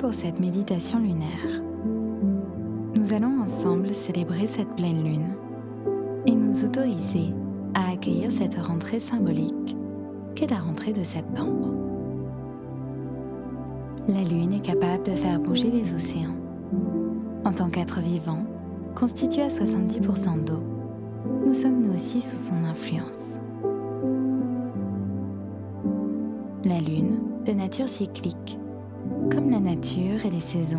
pour cette méditation lunaire. Nous allons ensemble célébrer cette pleine lune et nous autoriser à accueillir cette rentrée symbolique qu'est la rentrée de septembre. La lune est capable de faire bouger les océans. En tant qu'être vivant, constitué à 70% d'eau, nous sommes nous aussi sous son influence. La lune, de nature cyclique, comme la nature et les saisons,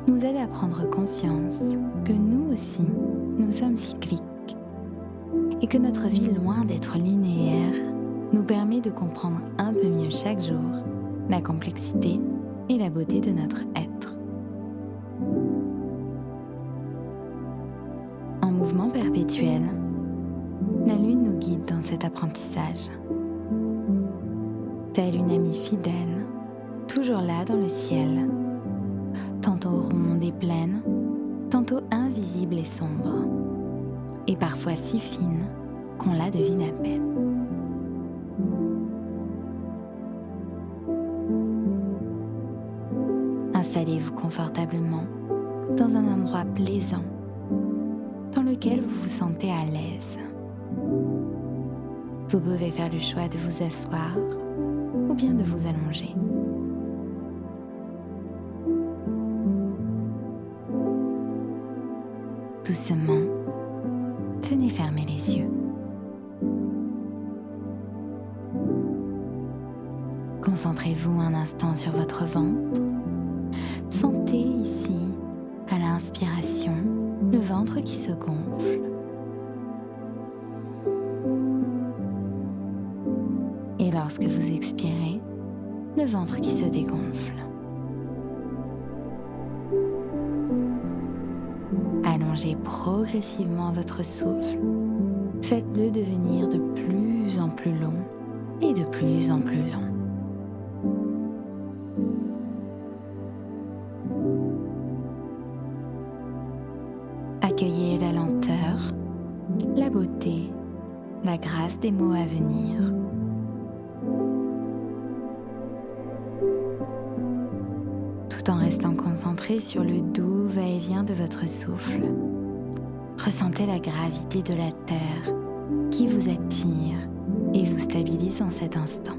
nous aide à prendre conscience que nous aussi, nous sommes cycliques et que notre vie, loin d'être linéaire, nous permet de comprendre un peu mieux chaque jour la complexité et la beauté de notre être. En mouvement perpétuel, la lune nous guide dans cet apprentissage. Telle une amie fidèle, toujours là dans le ciel, tantôt ronde et pleine, tantôt invisible et sombre, et parfois si fine qu'on la devine à peine. Installez-vous confortablement dans un endroit plaisant, dans lequel vous vous sentez à l'aise. Vous pouvez faire le choix de vous asseoir ou bien de vous allonger. Doucement, venez fermer les yeux. Concentrez-vous un instant sur votre ventre. Sentez ici, à l'inspiration, le ventre qui se gonfle. Et lorsque vous expirez, le ventre qui se dégonfle. Allongez progressivement votre souffle. Faites-le devenir de plus en plus long et de plus en plus lent. Accueillez la lenteur, la beauté, la grâce des mots à venir. Tout en restant concentré sur le doux va-et-vient de votre souffle. Ressentez la gravité de la terre qui vous attire et vous stabilise en cet instant.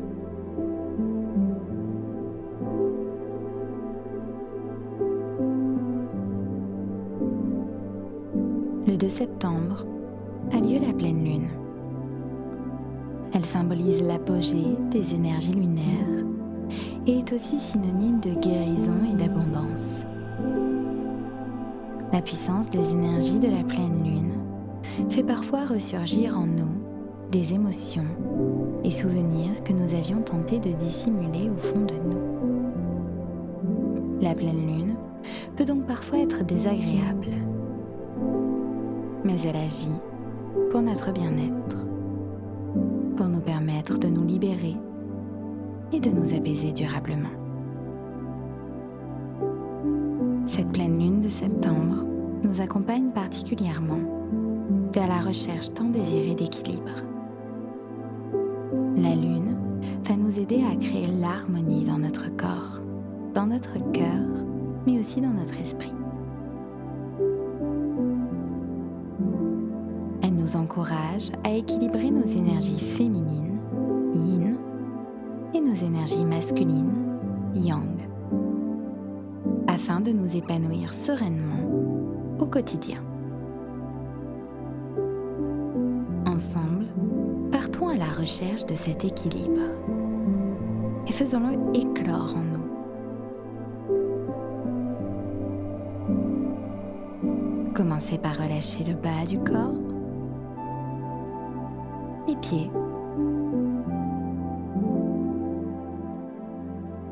Le 2 septembre a lieu la pleine lune. Elle symbolise l'apogée des énergies lunaires et est aussi synonyme de guérison et d'abondance. La puissance des énergies de la pleine lune fait parfois ressurgir en nous des émotions et souvenirs que nous avions tenté de dissimuler au fond de nous. La pleine lune peut donc parfois être désagréable, mais elle agit pour notre bien-être, pour nous permettre de nous libérer et de nous apaiser durablement. Cette pleine lune de septembre nous accompagne particulièrement vers la recherche tant désirée d'équilibre. La lune va nous aider à créer l'harmonie dans notre corps, dans notre cœur, mais aussi dans notre esprit. Elle nous encourage à équilibrer nos énergies féminines, yin, et nos énergies masculines, yang, afin de nous épanouir sereinement au quotidien. Ensemble, partons à la recherche de cet équilibre et faisons-le éclore en nous. Commencez par relâcher le bas du corps, les pieds,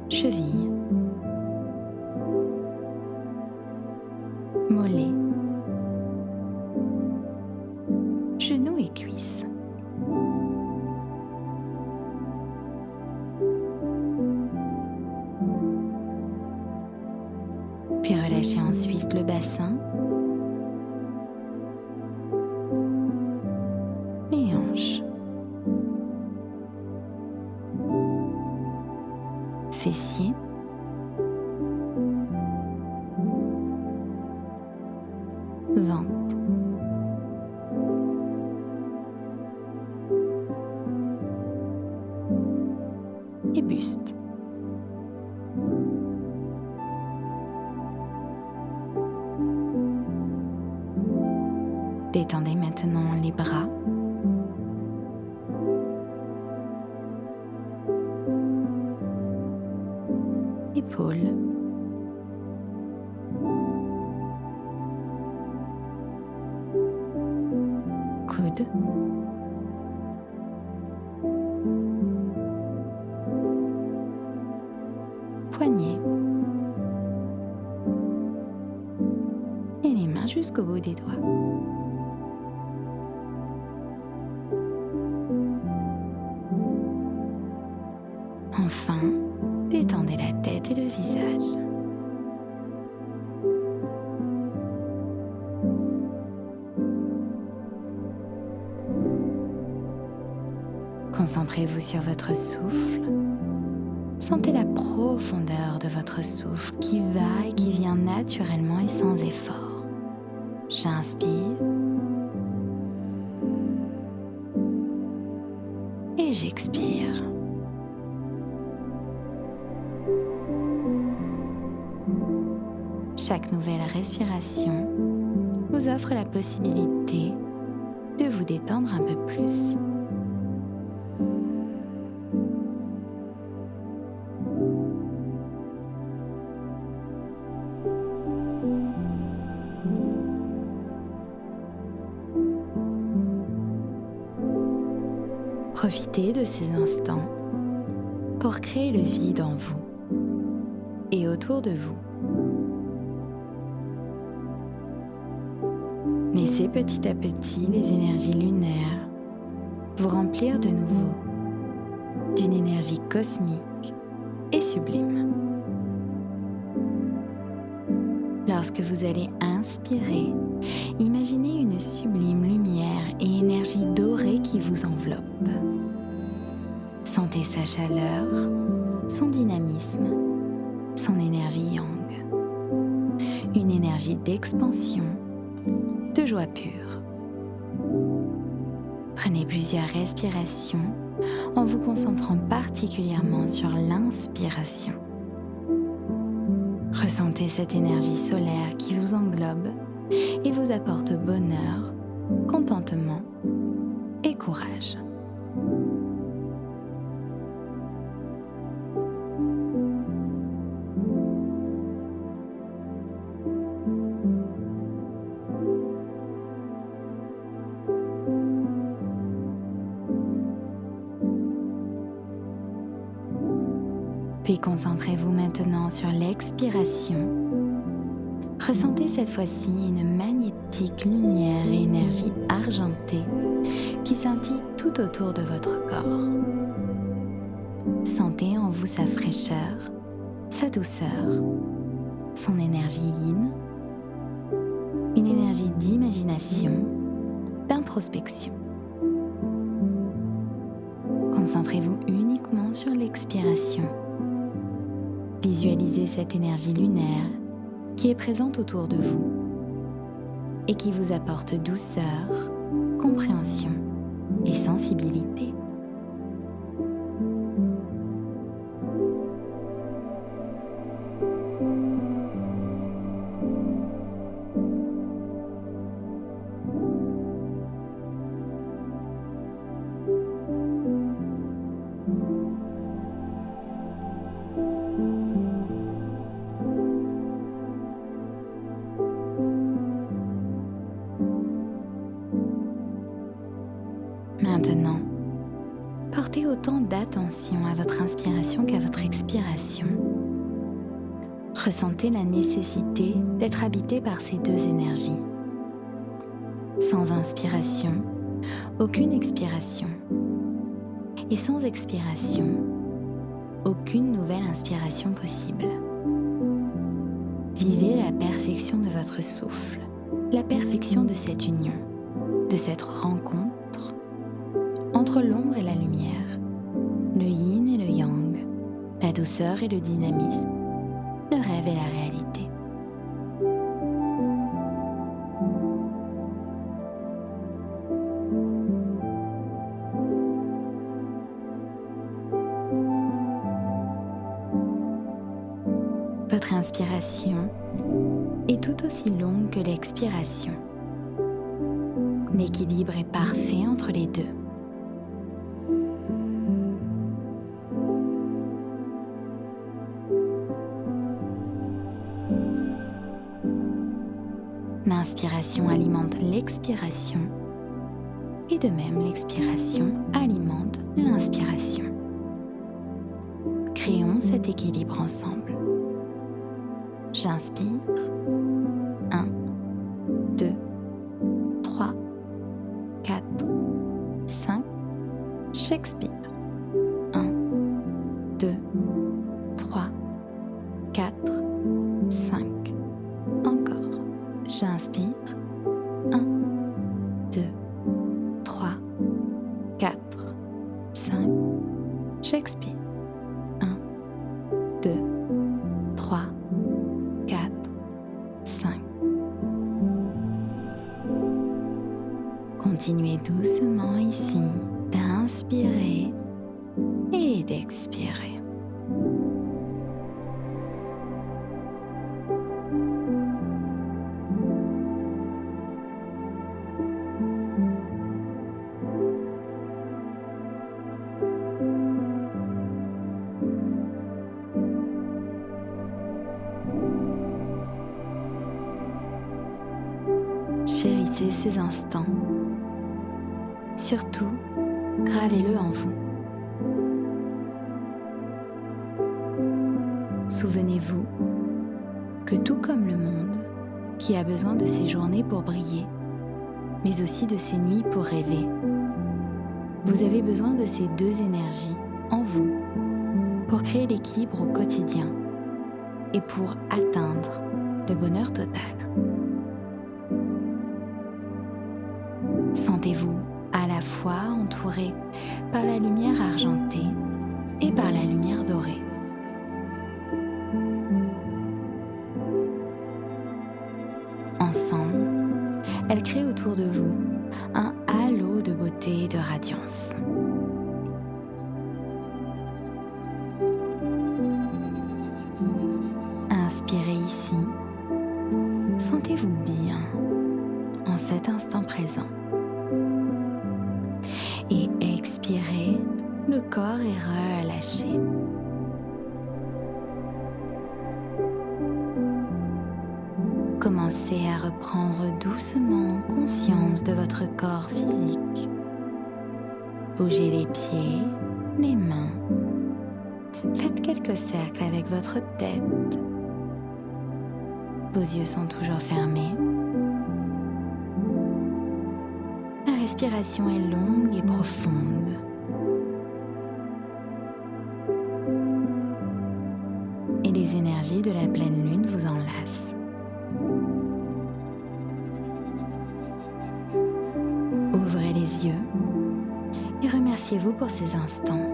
chevilles, mollets, genoux et cuisses. Puis relâchez ensuite le bassin, les hanches, fessiers, et buste. Détendez maintenant les bras, épaules, coudes, poignets et les mains jusqu'au bout des doigts. Enfin, détendez la tête et le visage. Concentrez-vous sur votre souffle. Sentez la profondeur de votre souffle qui va et qui vient naturellement et sans effort. J'inspire et j'expire. Chaque nouvelle respiration vous offre la possibilité de vous détendre un peu plus. Profitez de ces instants pour créer le vide en vous et autour de vous. Laissez petit à petit les énergies lunaires vous remplir de nouveau d'une énergie cosmique et sublime. Lorsque vous allez inspirer, imaginez une sublime lumière et énergie dorée qui vous enveloppe. Sentez sa chaleur, son dynamisme, son énergie yang. Une énergie d'expansion, de joie pure. Prenez plusieurs respirations en vous concentrant particulièrement sur l'inspiration. Ressentez cette énergie solaire qui vous englobe et vous apporte bonheur, contentement et courage. Puis concentrez-vous maintenant sur l'expiration. Ressentez cette fois-ci une magnétique lumière et énergie argentée qui scintille tout autour de votre corps. Sentez en vous sa fraîcheur, sa douceur, son énergie yin, une énergie d'imagination, d'introspection. Concentrez-vous uniquement sur l'expiration. Visualisez cette énergie lunaire qui est présente autour de vous et qui vous apporte douceur, compréhension et sensibilité. Maintenant, portez autant d'attention à votre inspiration qu'à votre expiration. Ressentez la nécessité d'être habité par ces deux énergies. Sans inspiration, aucune expiration. Et sans expiration, aucune nouvelle inspiration possible. Vivez la perfection de votre souffle, la perfection de cette union, de cette rencontre entre l'ombre et la lumière, le yin et le yang, la douceur et le dynamisme, le rêve et la réalité. Votre inspiration est tout aussi longue que l'expiration. L'équilibre est parfait entre les deux. L'inspiration alimente l'expiration et de même l'expiration alimente l'inspiration. Créons cet équilibre ensemble. J'inspire. 1, 2, 3, 4, 5. J'expire. 1, 2, 3, 4, 5. Encore. J'inspire. 1, 2, 3, 4, 5. J'expire. 1, 2, 3, 4, 5. Continuez doucement ici d'inspirer et d'expirer. Chérissez ces instants. Surtout, gravez-le en vous. Souvenez-vous que tout comme le monde, qui a besoin de ses journées pour briller, mais aussi de ses nuits pour rêver, vous avez besoin de ces deux énergies en vous pour créer l'équilibre au quotidien et pour atteindre le bonheur total. Sentez-vous à la fois entouré par la lumière argentée et par la lumière dorée. Ensemble, elles créent autour de vous un halo de beauté et de radiance. Inspirez ici, sentez-vous bien en cet instant présent. Et expirez, le corps est relâché. Commencez à reprendre doucement conscience de votre corps physique. Bougez les pieds, les mains. Faites quelques cercles avec votre tête. Vos yeux sont toujours fermés. La respiration est longue et profonde. Et les énergies de la pleine lune vous enlacent. Ouvrez les yeux et remerciez-vous pour ces instants.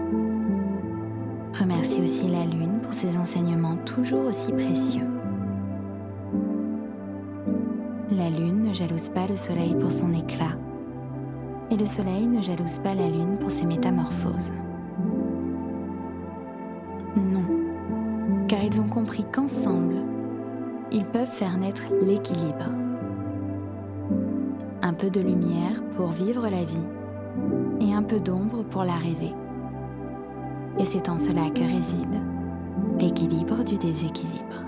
Remerciez aussi la lune pour ses enseignements toujours aussi précieux. La lune ne jalouse pas le soleil pour son éclat. Et le soleil ne jalouse pas la lune pour ses métamorphoses. Non, car ils ont compris qu'ensemble, ils peuvent faire naître l'équilibre. Un peu de lumière pour vivre la vie et un peu d'ombre pour la rêver. Et c'est en cela que réside l'équilibre du déséquilibre.